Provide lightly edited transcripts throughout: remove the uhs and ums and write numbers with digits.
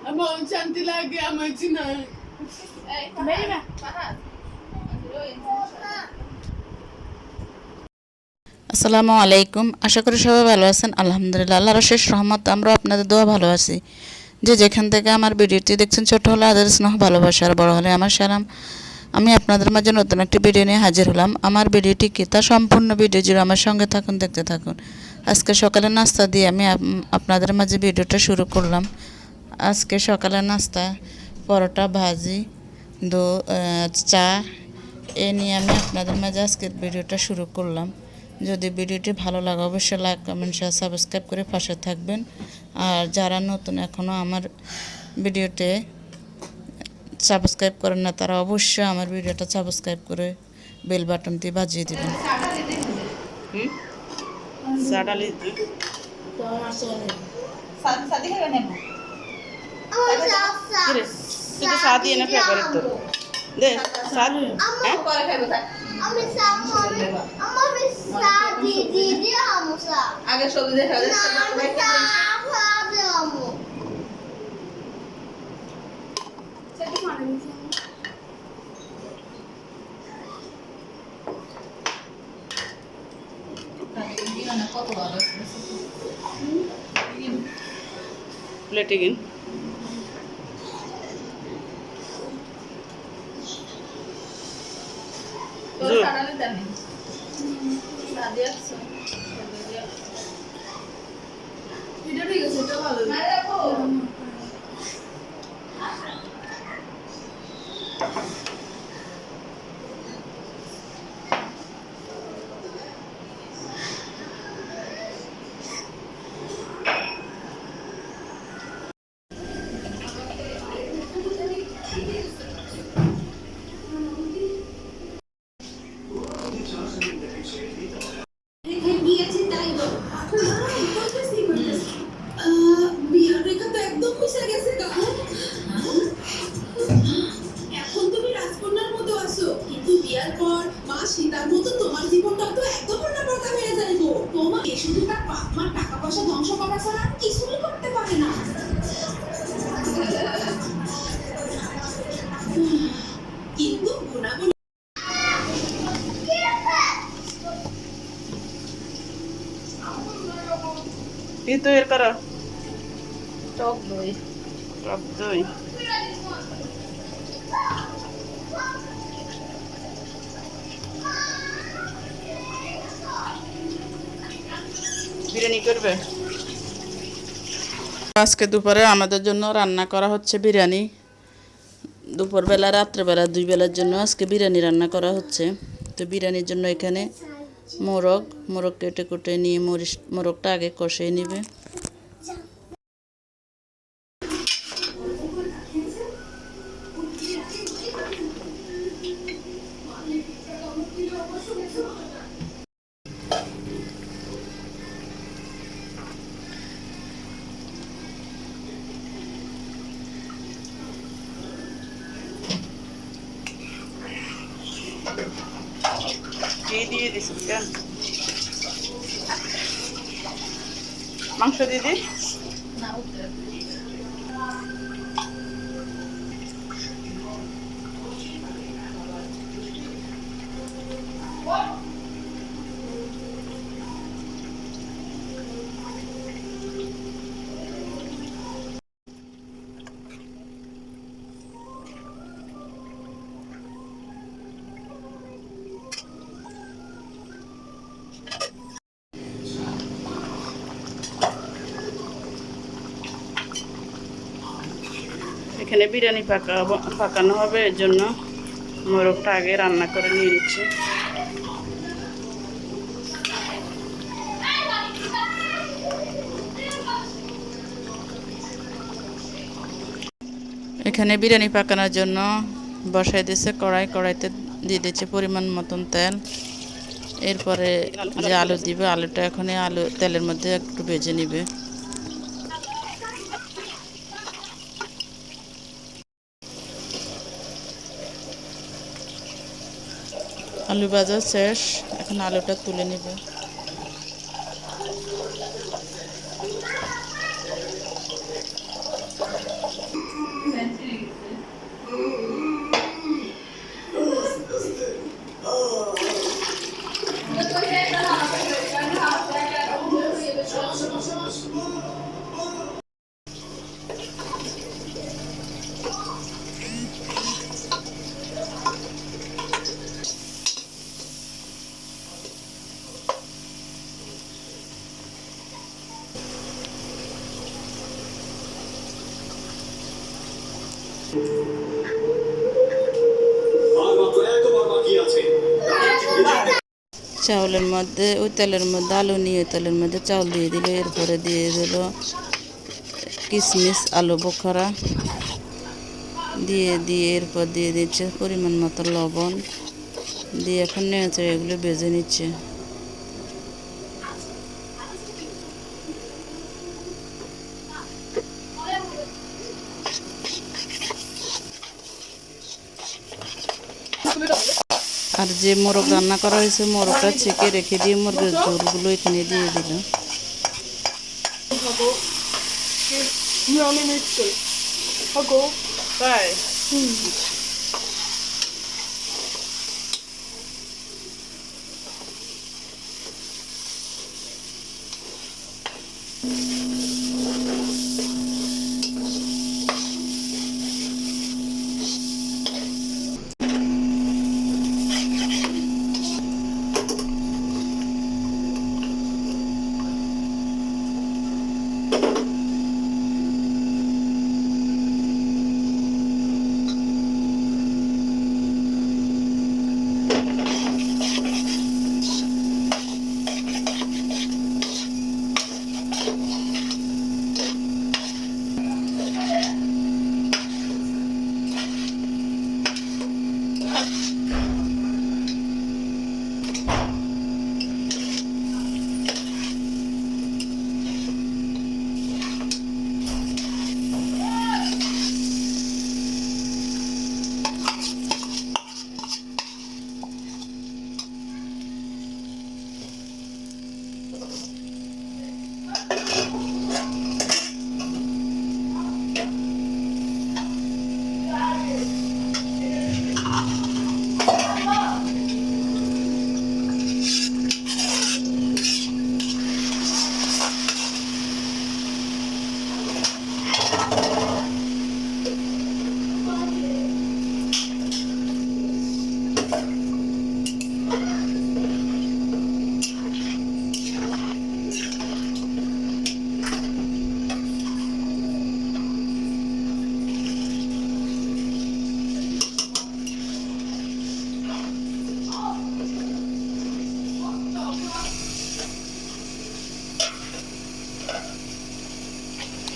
আমার শান্তি লাগে আমার চিনা আসসালামু আলাইকুম। আশা করি সবাই ভালো আছেন। আলহামদুলিল্লাহ, আল্লাহর অশেষ রহমত আমরা আপনাদের দোয়া ভালো আছি। যে যেখান থেকে আমার ভিডিওটি দেখছেন, ছোট হলে আদের স্নেহ ভালোবাসা আর বড় হলে আমার সালাম। আমি আপনাদের মাঝে নতুন একটি ভিডিও নিয়ে হাজির হলাম। আমার ভিডিওটি কি তা সম্পূর্ণ ভিডিও জুড়ে আমার সঙ্গে থাকুন, দেখতে থাকুন। আজকে সকালে নাস্তা দিয়ে আমি আপনাদের মাঝে ভিডিওটা শুরু করলাম। আজকে সকালে নাস্তা পরোটা, ভাজি, চা এ নিয়ে আমি আপনাদের মাঝে আজকের ভিডিওটা শুরু করলাম। যদি ভিডিওটি ভালো লাগে অবশ্যই লাইক, কমেন্ট, শেয়ার, সাবস্ক্রাইব করে পাশে থাকবেন। আর যারা নতুন এখনও আমার ভিডিওতে সাবস্ক্রাইব করেন না, তারা অবশ্যই আমার ভিডিওটা সাবস্ক্রাইব করে বেল বাটনটি বাজিয়ে দেবেন। আগে সবজি দেখা প্লেটে গিন সীতার মতো তোমার জীবনটা তো একদম উল্টাপাল্টা হয়ে যাইব। তোমাকে শুধু তার বাপ মার টাকা পয়সা ধ্বংস করা ছাড়া কিছুই করতে পারে না। কিন্তু গুণাগুণ itu এর করা টক দই বিরিয়ানি করবে। আজকে দুপুরে আমাদের জন্য রান্না করা হচ্ছে বিরিয়ানি। দুপুরবেলা, রাত্রেবেলা, দুই বেলার জন্য আজকে বিরিয়ানি রান্না করা হচ্ছে। তো বিরিয়ানির জন্য এখানে মোরগ কেটে কুটে নিয়ে মোরগটা আগে কষিয়ে নেবে। দিয়ে দিছি মাংস দিদি এখানে বিরিয়ানি পাকানো হবে, এর জন্য মোরগটা আগে রান্না করে নিয়ে নিচ্ছি। এখানে বিরিয়ানি পাকানোর জন্য বসাই দিয়েছে কড়াইতে দিয়ে দিচ্ছে পরিমাণ মতন তেল। এরপরে যে আলু দিবে, আলুটা এখন তেলের মধ্যে একটু ভেজে নিবে। আলু ভাজা শেষ, এখন আলুটা তুলে নিব। চাউলের মধ্যে ওই তেলের মধ্যে আলু নিয়ে তেলের মধ্যে চাউল দিয়ে দিল, এরপরে দিয়ে দিল কিশমিশ আলু বোখারা দিয়ে এরপর দিয়ে দিচ্ছে পরিমাণ মতো লবণ দিয়ে এখন নেড়ে এগুলো ভেজে নিচ্ছে। আর যে মোরগ রান্না করা হয়েছে মোরগটা ছেঁকে রেখে দিয়ে মোরগের ঝোলগুলো এখানে দিয়ে দিল। তাই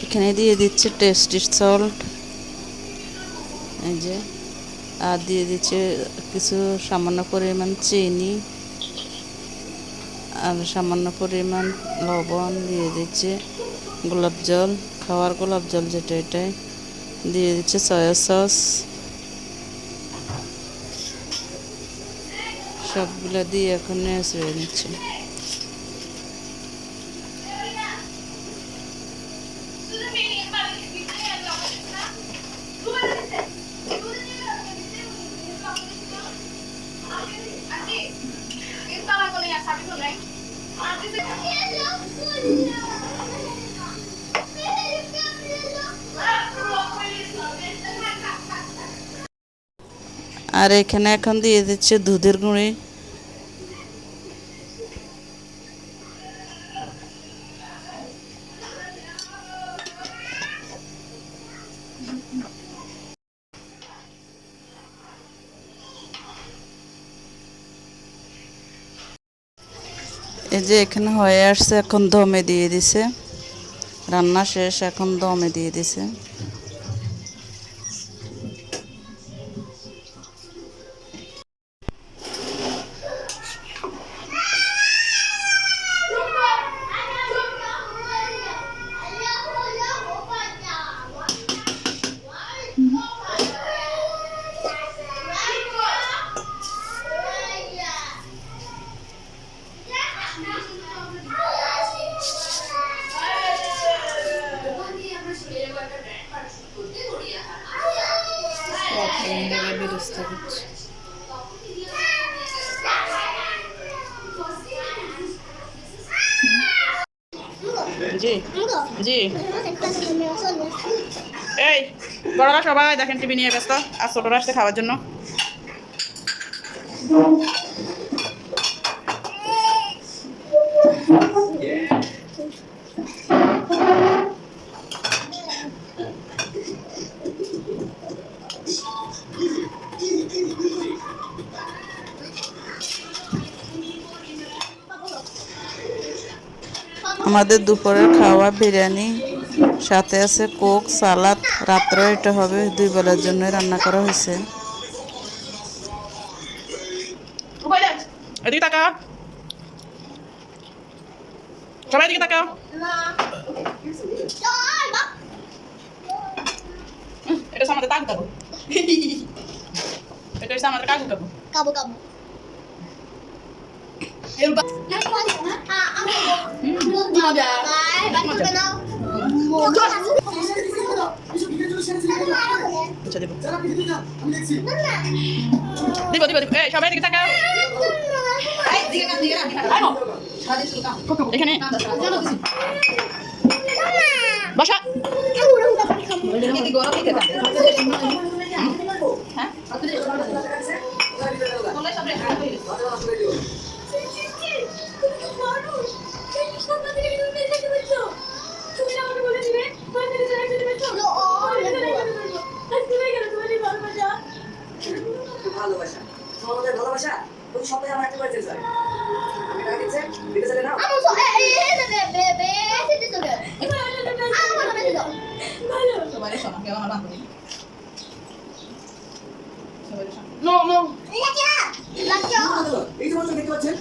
এখানে দিয়ে দিচ্ছে টেস্টি সল্ট, এই যে, আর দিয়ে দিচ্ছে কিছু সামান্য পরিমাণ চিনি আর সামান্য পরিমাণ লবণ, দিয়ে দিচ্ছে গোলাপ জল, খাওয়ার গোলাপ জল যেটা, এটাই দিয়ে দিচ্ছে সয়া সস, সবগুলো দিয়ে এখন নেড়ে নিচ্ছে। আর এখানে এখন দিয়ে দিচ্ছে দুধের গুঁড়ি, এই যে এখানে হয়ে আসছে, এখন দমে দিয়ে দিছে, রান্না শেষ, এখন দমে দিয়ে দিছে। জি জি এই বড়রা সবাই দেখেন টিভি নিয়ে ব্যস্ত আর ছোটরা আসছে খাওয়ার জন্য। আমাদের দুপুরের খাওয়া বিরিয়ানি, সাথে আছে কোক, সালাদ। রাত্রে এটা হবে, 2 বেলার জন্য রান্না করা হয়েছে। এদিকে তাকাও, সবাই এদিকে তাকাও। এটা হচ্ছে আমাদের কাকু কাকু। এটা হচ্ছে আমাদের কাকু কাকু। কাবু কাবু আচ্ছা দেব দেব দেব দেব। এই সবাই এদিকে তাকাও। এখানে বসা। ভালোবাসা তোমাদের ভালোবাসা তুমি সবাই আমার একটা বাড়িতে যায় আমি টাকা দিচ্ছে দিতে চলে নাও নো নো এই যে বলছো দেখতে পাচ্ছেন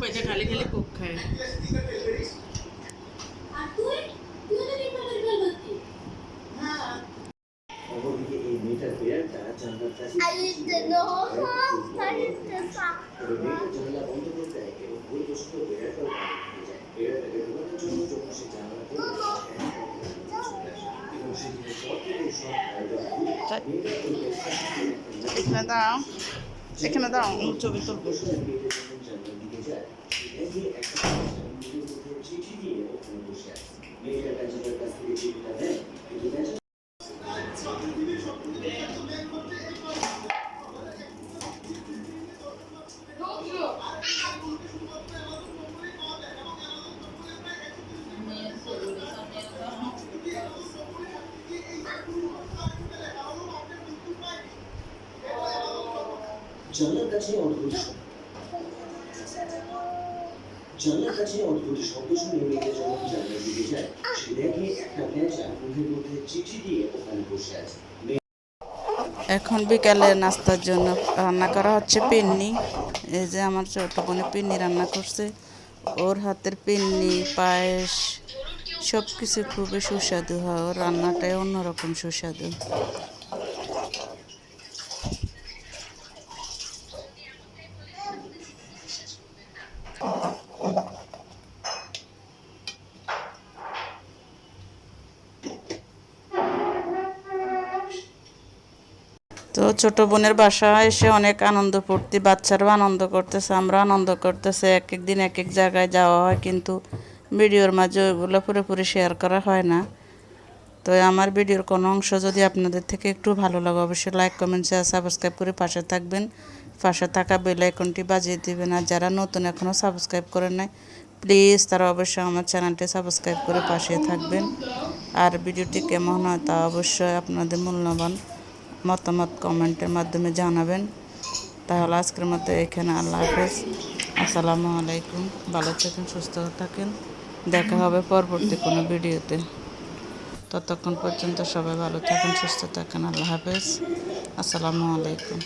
পয়সা খালি খালি কোক খায়। অপরদিকে এই মেয়েটার বিড়ালটা জানলার কাছে তবে মেয়েটা জানলা বন্ধ করে দেয় এবং ভুলবশত বিড়ালটাও বাইরে বেরিয়ে যায়। বিড়ালটাকে ঢোকানোর জন্য যখন সে জানালা খুলে এবং সেদিকে সব থেকে সব এখানে দাঁড়াও, এখানে দাঁড়াও, ছবি তুলবো। জানলার দিকে যায় দেখে একটা নিজের মধ্যে চিঠি দিয়ে ওখানে বসে আছে। মেয়েটা বেচারার কাছ থেকে চিঠিটা দেয় কিন্তু বেচারা জানলার কাছে অদ্ভুত শব্দ শুনে মেয়েটা যখন জানলার দিকে যায় সে দেখে একটা বেচা মুখের মধ্যে চিঠি দিয়ে ওখানে বসে আছে। এখন বিকালে নাস্তার জন্য রান্না করা হচ্ছে পিন্নি। এই যে আমার ছোট বোনে পিন্নি রান্না করছে। ওর হাতের পিন্নি, পায়েস সব কিছু খুবই সুস্বাদু হয়। ওর রান্নাটাই অন্যরকম সুস্বাদু। তো ছোট বোনের বাসায় এসে অনেক আনন্দ ফুর্তি, বাচ্চারাও আনন্দ করতেছে, আমরা আনন্দ করতেছে। এক এক দিন এক এক জায়গায় যাওয়া হয়, কিন্তু ভিডিওর মাঝে ওইগুলো পুরোপুরি শেয়ার করা হয় না। তো আমার ভিডিওর কোনো অংশ যদি আপনাদের থেকে একটু ভালো লাগে অবশ্যই লাইক, কমেন্ট, শেয়ার, সাবস্ক্রাইব করে পাশে থাকবেন। পাশে থাকা বেল আইকনটি বাজিয়ে দিবেন। আর যারা নতুন এখনও সাবস্ক্রাইব করেন নাই প্লিজ তারা অবশ্যই আমার চ্যানেলটি সাবস্ক্রাইব করে পাশে থাকবেন। আর ভিডিওটি কেমন হয় তা অবশ্যই আপনাদের মূল্যবান মতামত কমেন্টের মাধ্যমে জানাবেন। তাহলে আজকের মতো এখানে আল্লাহ হাফেজ, আসসালামু আলাইকুম। ভালো থাকেন, সুস্থ থাকেন, দেখা হবে পরবর্তী কোনো ভিডিওতে। ততক্ষণ পর্যন্ত সবাই ভালো থাকেন, সুস্থ থাকেন। আল্লাহ হাফেজ, আসসালামু আলাইকুম।